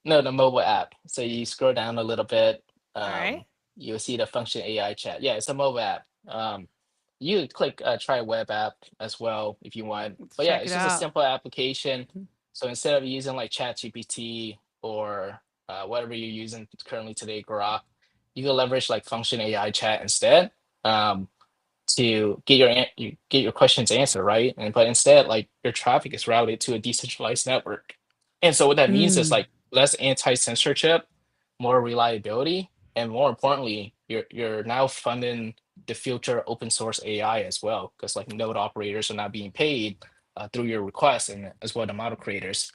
No, the mobile app. So you scroll down a little bit, All right. you'll see the function AI chat. Yeah, it's a mobile app. You click try web app as well if you want. Let's But yeah, check it it's just a out. simple application. Mhm. So instead of using like ChatGPT or whatever you're using currently today, Grok, you can leverage like function AI chat instead. To get you get your questions answered, right? And but instead, like your traffic is routed to a decentralized network. And so what that means is Mm. like less anti-censorship, more reliability, and more importantly, you're now funding the future open source AI as well, because like node operators are not being paid through your requests, and as well the model creators.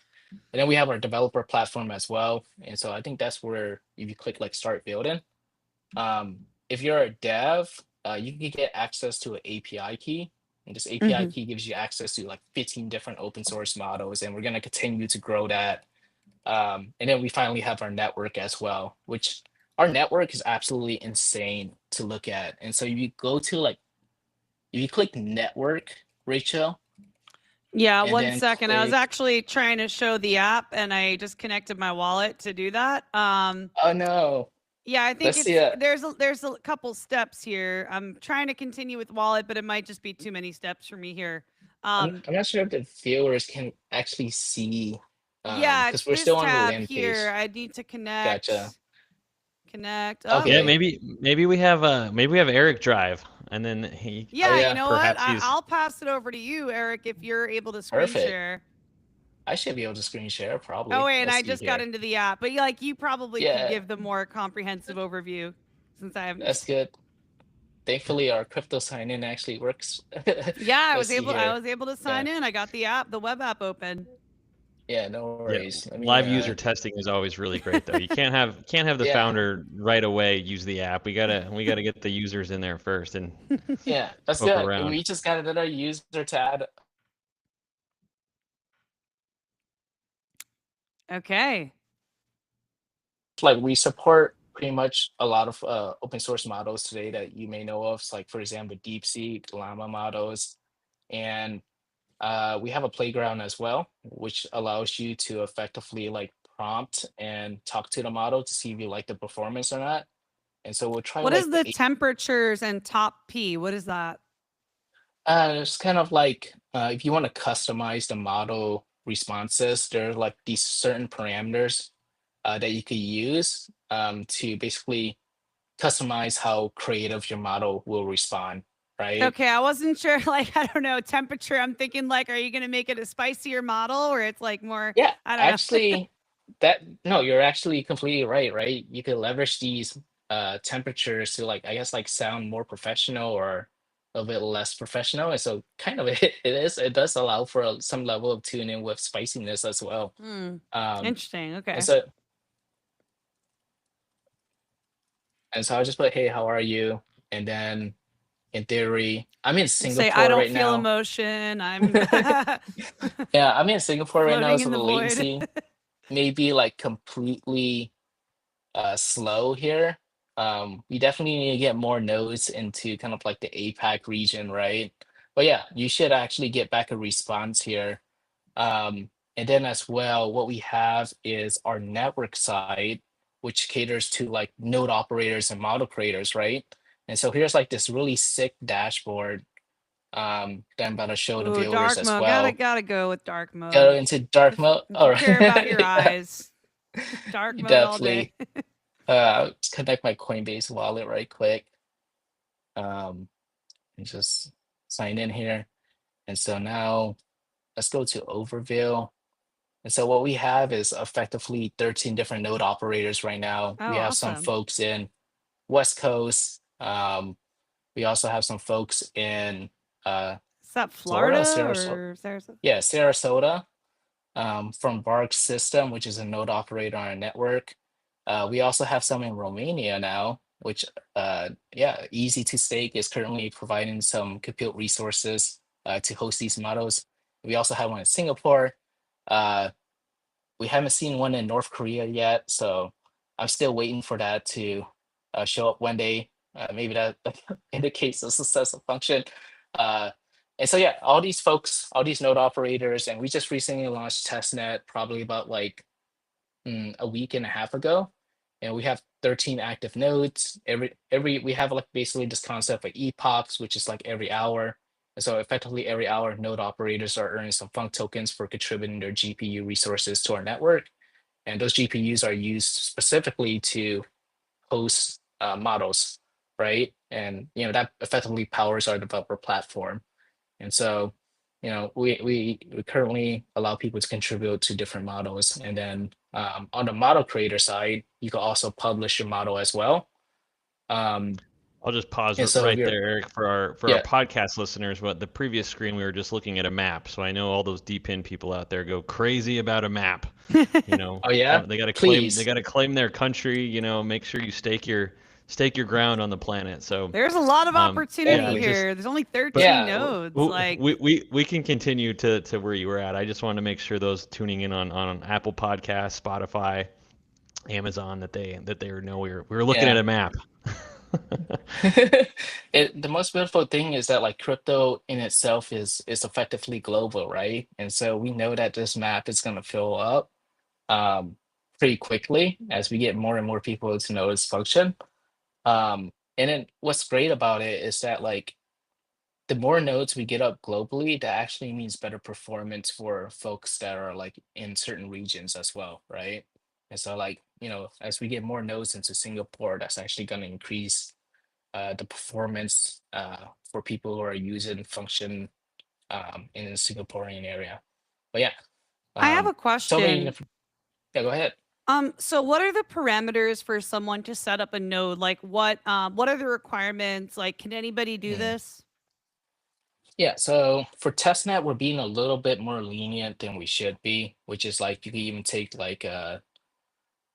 And then we have our developer platform as well. And so I think that's where if you click like start building, if you're a dev, you can get access to an API key. And this API Hmm. key gives you access to like 15 different open source models. And we're going to continue to grow that. And then we finally have our network as well, which our network is absolutely insane to look at. And so if you go to like, if you click network, Rachel, Yeah, and one then second. I was click, actually trying to show the app and I just connected my wallet to do that. oh no, Yeah, I think let's see it's it. there's a couple steps here. I'm trying to continue with wallet, but it might just be too many steps for me here. Um, I'm not sure if the viewers can actually see, yeah, because it's we're this still on the tab land here. page. I need to Gotcha. connect. Oh, Yeah, Okay. maybe we have Eric drive, and then he Oh yeah, you yeah, know what? perhaps he's I'll pass it over to you, Eric, if you're able to screen perfect. share. I should be able to screen share Oh, probably. wait, and Let's I see just got here. into the app, but like you probably could Yeah. give the more comprehensive overview. since I haven't. That's good. Thankfully, our crypto sign in actually works. Yeah, I Let's was see able. I here. was able to Yeah. sign in. I got the app, the web app open. Yeah, no Yeah, worries. Let me live user testing is always really great though. You can't have the yeah, founder right away use the app. We gotta get the users in there first and yeah, that's poke good. around. We just got another user to add. Okay. Like we support pretty much a lot of open source models today that you may know of. So like for example, DeepSeek, Llama models, and we have a playground as well, which allows you to effectively like prompt and talk to the model to see if you like the performance or not. And so we'll try What is like the temperatures and top P? What is that? it's kind of like if you want to customize the model responses, there are like these certain parameters that you could use to basically customize how creative your model will respond, right? Okay, I wasn't sure. Like, I don't know, temperature. I'm thinking, like, are you gonna make it a spicier model, or it's like more? Yeah, I don't know. actually, that no, you're actually completely right, right? You could leverage these temperatures to like, I guess, like sound more professional or a bit less professional. And so kind of it does allow for some level of tuning with spiciness as well. Hmm. Um, Interesting. and Okay. so and so I'll just put, hey, how are you? And then in theory, I'm in Say, I Singapore don't right feel now. emotion. I'm Yeah, I'm in Singapore right now, floating so in the the void. latency may be like completely slow here. We definitely need to get more nodes into kind of like the APAC region, right? But yeah, you should actually get back a response here. And then as well, what we have is our network side, which caters to like node operators and model creators, right? And so here's like this really sick dashboard that I'm about to show the Ooh, viewers dark as mode. well. Gotta go with dark Go mode. into dark If mode. if All you care about your right. Yeah, eyes, dark mode all day. definitely. Let's connect my Coinbase wallet right quick. Um, and just sign in here. And so now let's go to overview. And so what we have is effectively 13 different node operators right now. Oh, We have some awesome. folks in West Coast. We also have some folks in Is that Florida, Florida Sarasota. or Sarasota? Yeah, Sarasota. From Bark System, which is a node operator on our network. We also have some in Romania now, which, yeah, Easy to Stake is currently providing some compute resources to host these models. We also have one in Singapore. Uh, we haven't seen one in North Korea yet, so I'm still waiting for that to show up one day. Maybe that indicates the success of function. Uh, and so yeah, all these folks, all these node operators, and we just recently launched testnet probably about like a week and a half ago, and we have 13 active nodes. Every we have like basically this concept of epochs, which is like every hour. And so effectively every hour, node operators are earning some FUNC tokens for contributing their GPU resources to our network. And those GPUs are used specifically to host models, right? And that effectively powers our developer platform. And so, we currently allow people to contribute to different models. And then on the model creator side, you can also publish your model as well. I'll just pause And so if right you're, there, Eric, for our yeah, podcast listeners. What the previous screen we were just looking at a map, so I know all those DPIN people out there go crazy about a map. You know, oh yeah, they got to claim please. their country. You know, make sure you stake your ground on the planet. So There's a lot of opportunity yeah, Definitely. just here. There's only 13 Yeah, nodes. Like, we can continue to where you were at. I just want to make sure those tuning in on Apple Podcasts, Spotify, Amazon that they know we were looking at yeah. a map. The most beautiful thing is that like crypto in itself is effectively global, right? And so we know that this map is going to fill up um, pretty quickly as we get more and more people to know its function. And then what's great about it is that like the more nodes we get up globally, that actually means better performance for folks that are like in certain regions as well, right? And so like, as we get more nodes into Singapore, that's actually going to increase the performance for people who are using function in the Singaporean area. But yeah, I have a so many question. different, yeah, go ahead. So what are the parameters for someone to set up a node? Like what are the requirements? Like, can anybody do Mm. this? Yeah, so for testnet, we're being a little bit more lenient than we should be, which is like you can even take like uh,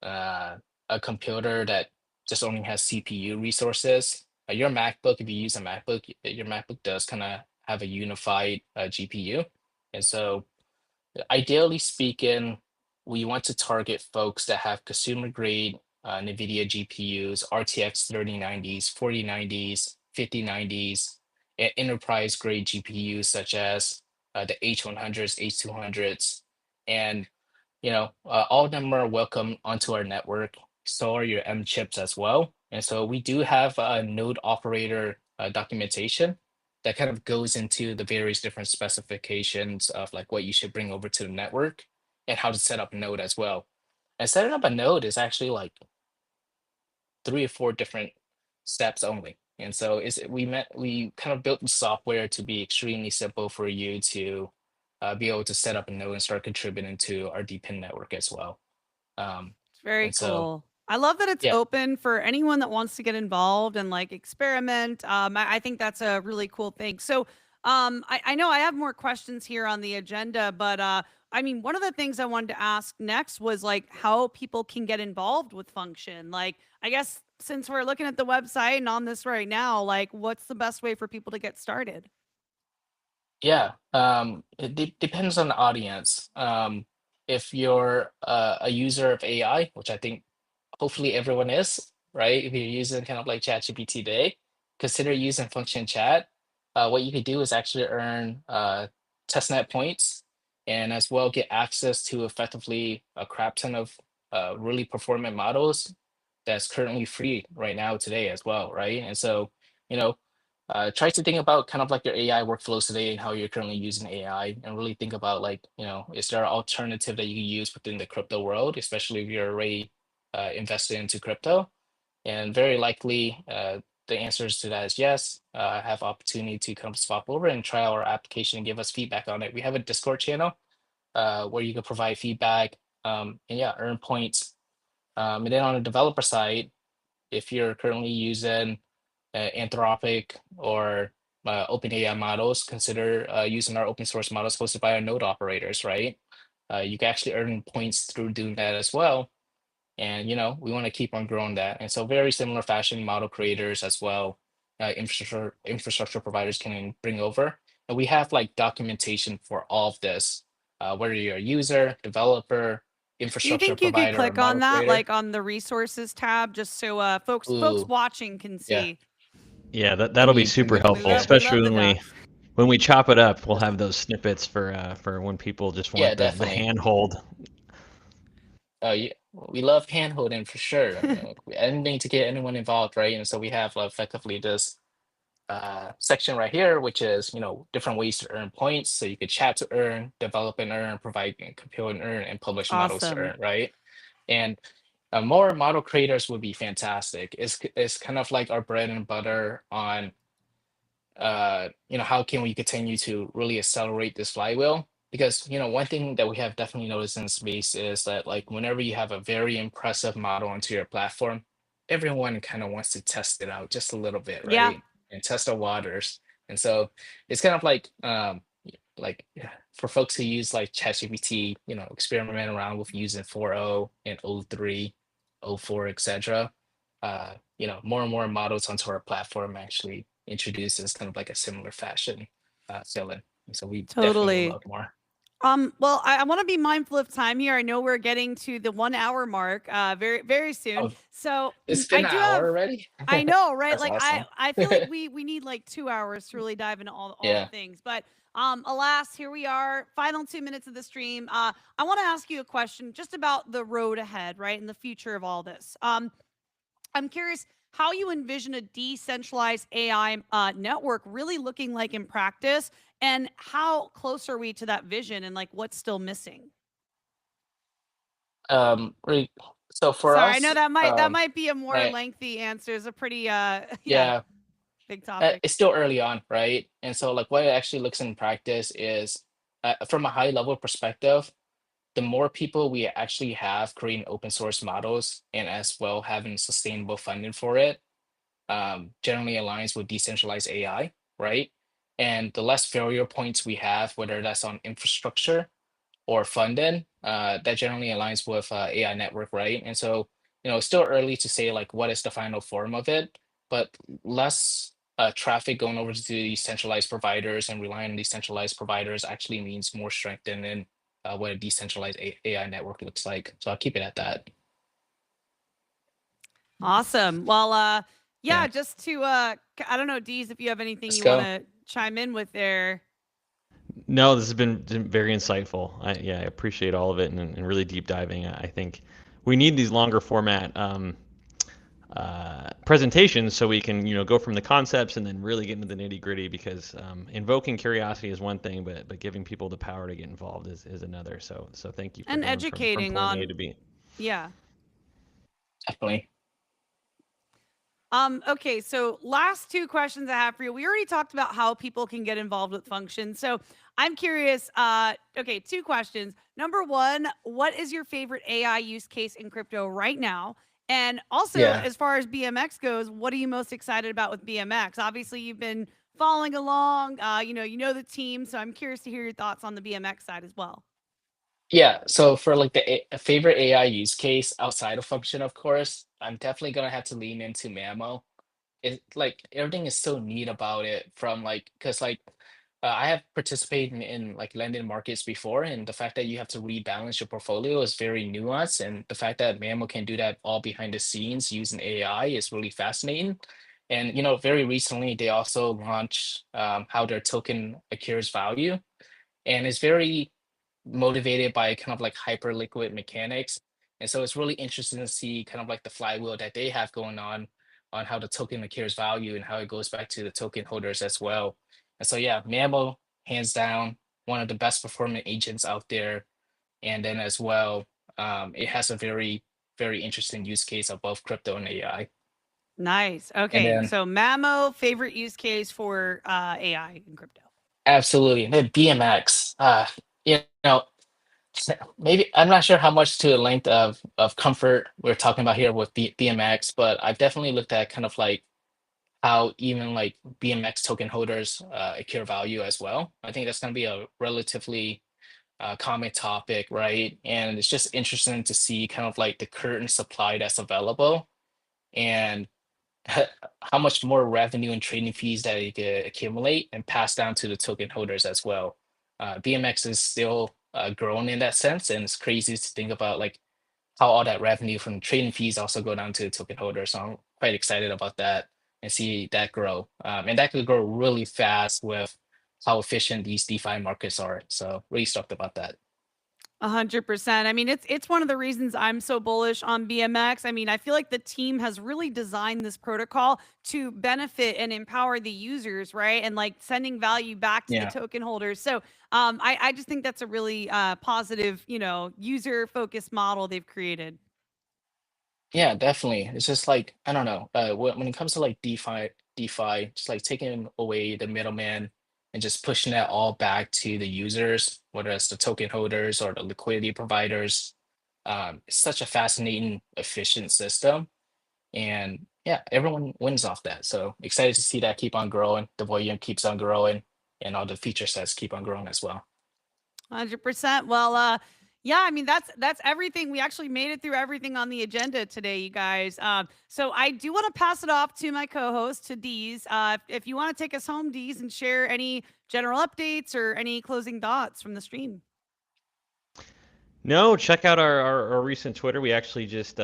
a computer that just only has CPU resources. Your MacBook, if you use a MacBook, your MacBook does kind of have a unified GPU. And so ideally speaking, we want to target folks that have consumer grade NVIDIA GPUs, RTX 3090s, 4090s, 5090s, and enterprise grade GPUs such as the H100s, H200s, and all of them are welcome onto our network. So are your M chips as well. And so we do have a node operator documentation that kind of goes into the various different specifications of like what you should bring over to the network and how to set up a node as well. And setting up a node is actually like 3 or 4 different steps only. And so we kind of built the software to be extremely simple for you to be able to set up a node and start contributing to our DPIN network as well. It's very And so, cool. I love that it's yeah, open for anyone that wants to get involved and like experiment. I think that's a really cool thing. So, I know I have more questions here on the agenda, but I mean, one of the things I wanted to ask next was like how people can get involved with Function. Like, I guess since we're looking at the website and on this right now, like, what's the best way for people to get started? yeah. It depends on the audience. If you're a user of AI, which I think hopefully everyone is, right? If you're using kind of like ChatGPT today, consider using function chat. What you could do is actually earn testnet points and as well get access to effectively a crap ton of really performant models that's currently free right now today as well, right? And so, you know, try to think about kind of like your AI workflows today and how you're currently using AI and really think about like, is there an alternative that you can use within the crypto world, especially if you're already invested into crypto? And very likely the answers to that is yes. Have opportunity to come swap over and try our application and give us feedback on it. We have a Discord channel where you can provide feedback and yeah, earn points. And then on the developer side, if you're currently using Anthropic or OpenAI models, consider using our open source models hosted by our node operators, right? You can actually earn points through doing that as well. And we want to keep on growing that. And so very similar fashion model creators as well, infrastructure providers can bring over. And we have like documentation for all of this, whether you're a user, developer, Do you infrastructure think you could provider, or click on model that, creator. like on the resources tab, just so folks Ooh, watching can yeah, see? Yeah, that'll be can super we do helpful, that? We especially love the docs. when we chop it up. We'll have those snippets for when people just Yeah, want the definitely. handhold. Yeah, we love handholding for sure. Anything to get anyone involved, right? And so we have effectively this section right here, which is different ways to earn points. So you could chat to earn, develop and earn, provide and compile and earn, and publish models to Awesome. earn, right? And more model creators would be fantastic. It's kind of like our bread and butter on how can we continue to really accelerate this flywheel? Because one thing that we have definitely noticed in the space is that like whenever you have a very impressive model onto your platform, everyone kind of wants to test it out just a little bit, Yeah. right? And test the waters. And so it's kind of like yeah, for folks who use like ChatGPT, experiment around with using 4.0 and O3, O4, etc. More and more models onto our platform actually introduces kind of like a similar fashion feeling. And so we definitely would Totally. love more. Well, I want to be mindful of time here. I know we're getting to the 1 hour mark very, very soon. Oh, So it's I been an do have hour already. I know, right? That's Like I awesome. I feel like we need like 2 hours to really dive into all the Yeah. things. But alas, here we are, final 2 minutes of the stream. I want to ask you a question just about the road ahead, right? And the future of all this. I'm curious how you envision a decentralized AI network really looking like in practice, and how close are we to that vision, and like what's still missing? Really, so for Sorry, I us, know that might be a more right, lengthy answer. It's a pretty yeah, yeah, big topic. it's still early on, right? And so like what it actually looks in practice is from a high level perspective, the more people we actually have creating open source models and as well having sustainable funding for it, generally aligns with decentralized AI, right? And the less failure points we have, whether that's on infrastructure or funding, that generally aligns with AI network, right? And so, it's still early to say like what is the final form of it, but less traffic going over to these centralized providers and relying on these centralized providers actually means more strength in what a decentralized AI network looks like. So I'll keep it at that. Awesome. Well, Yeah, just to I don't know, Deez, if you have anything let's you want go. to chime in with there. No, this has been very insightful. I appreciate all of it and really deep diving. I think we need these longer format presentations so we can go from the concepts and then really get into the nitty gritty, because invoking curiosity is one thing, but giving people the power to get involved is another. So thank you for And going from educating point A on, to B. yeah. Definitely. Okay, so last two questions I have for you. We already talked about how people can get involved with functions. So I'm curious, okay, two questions. Number one, what is your favorite AI use case in crypto right now? And also, Yeah. as far as BMX goes, what are you most excited about with BMX? Obviously, you've been following along, you know the team, so I'm curious to hear your thoughts on the BMX side as well. Yeah, so for like the favorite AI use case outside of function, of course, I'm definitely gonna have to lean into Mammo. It like everything is so neat about it from like because like I have participated in like lending markets before, and the fact that you have to rebalance your portfolio is very nuanced, and the fact that Mammo can do that all behind the scenes using AI is really fascinating. And very recently they also launched how their token accrues value, and it's very motivated by kind of like hyper liquid mechanics. And so it's really interesting to see kind of like the flywheel that they have going on how the token accrues value and how it goes back to the token holders as well. And so yeah, Mammo, hands down, one of the best performing agents out there. And then as well, it has a very, very interesting use case of both crypto and AI. Nice. And Okay, then so Mammo, favorite use case for AI in crypto. absolutely, and then BMX. You know, maybe I'm not sure how much to the length of comfort we're talking about here with BMX, but I've definitely looked at kind of like how even like BMX token holders accrue value as well. I think that's going to be a relatively common topic, right? And it's just interesting to see kind of like the current supply that's available and how much more revenue and trading fees that you could accumulate and pass down to the token holders as well. BMX is still growing in that sense, and it's crazy to think about like how all that revenue from trading fees also go down to the token holders. So I'm quite excited about that and see that grow. And that could grow really fast with how efficient these DeFi markets are. So really stoked about that. 100%. I mean, it's one of the reasons I'm so bullish on BMX. I mean, I feel like the team has really designed this protocol to benefit and empower the users, right? And like sending value back to the Yeah. token holders. So, I just think that's a really positive, user focused model they've created. Yeah, definitely. It's just like, I don't know, when it comes to like DeFi, just like taking away the middleman and just pushing that all back to the users, whether it's the token holders or the liquidity providers. It's such a fascinating, efficient system. And yeah, everyone wins off that. So excited to see that keep on growing. The volume keeps on growing and all the feature sets keep on growing as well. 100%. Well, yeah, I mean that's everything. We actually made it through everything on the agenda today, you guys. So I do want to pass it off to my co-host, to Deez. If you want to take us home, Deez, and share any general updates or any closing thoughts from the stream. No, check out our recent Twitter. We actually just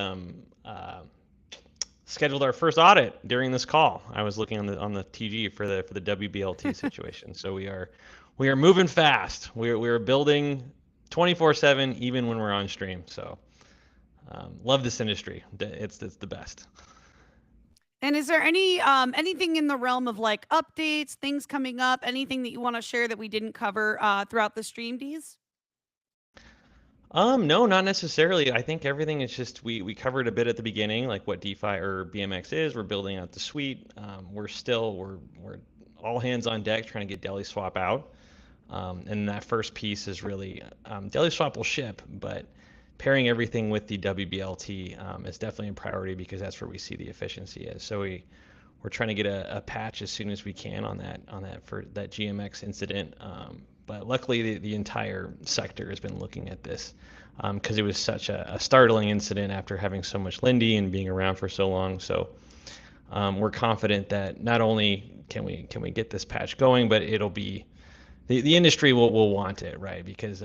scheduled our first audit during this call. I was looking on the TG for the WBLT situation. So we are moving fast. We are building 24/7 even when we're on stream. So love this industry. It's the best. And is there anything in the realm of like updates, things coming up, anything that you want to share that we didn't cover throughout the stream, Deez? No, not necessarily. I think everything is just we covered a bit at the beginning, like what DeFi or BMX is. We're building out the suite. We're all hands on deck trying to get Deli Swap out. And that first piece is really daily swap will ship, but pairing everything with the WBLT is definitely a priority because that's where we see the efficiency is. So we're trying to get a patch as soon as we can on that for that GMX incident. But luckily, the entire sector has been looking at this because it was such a startling incident after having so much Lindy and being around for so long. So we're confident that not only can we get this patch going, but it'll be the industry will want it, right? Because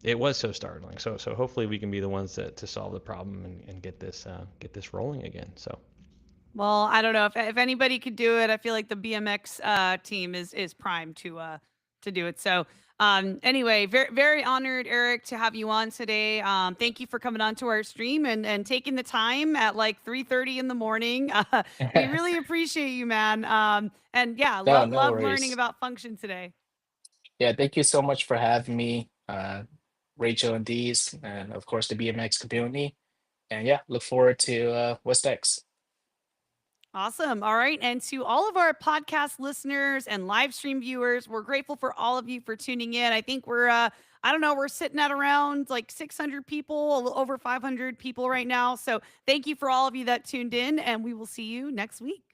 it was so startling. So hopefully we can be the ones to solve the problem and get this rolling again. So. Well, I don't know if anybody could do it. I feel like the BMX team is primed to do it. So anyway, very very honored, Eric, to have you on today. Thank you for coming on to our stream and taking the time at like 3:30 in the morning. We really appreciate you, man. And yeah, No, no love learning worries. about function today. Yeah, thank you so much for having me, Rachel and Deez, and of course the BMX community. And yeah, look forward to what's next. Awesome. All right. And to all of our podcast listeners and live stream viewers, we're grateful for all of you for tuning in. I think I don't know, we're sitting at around like 600 people, a little over 500 people right now. So thank you for all of you that tuned in, and we will see you next week.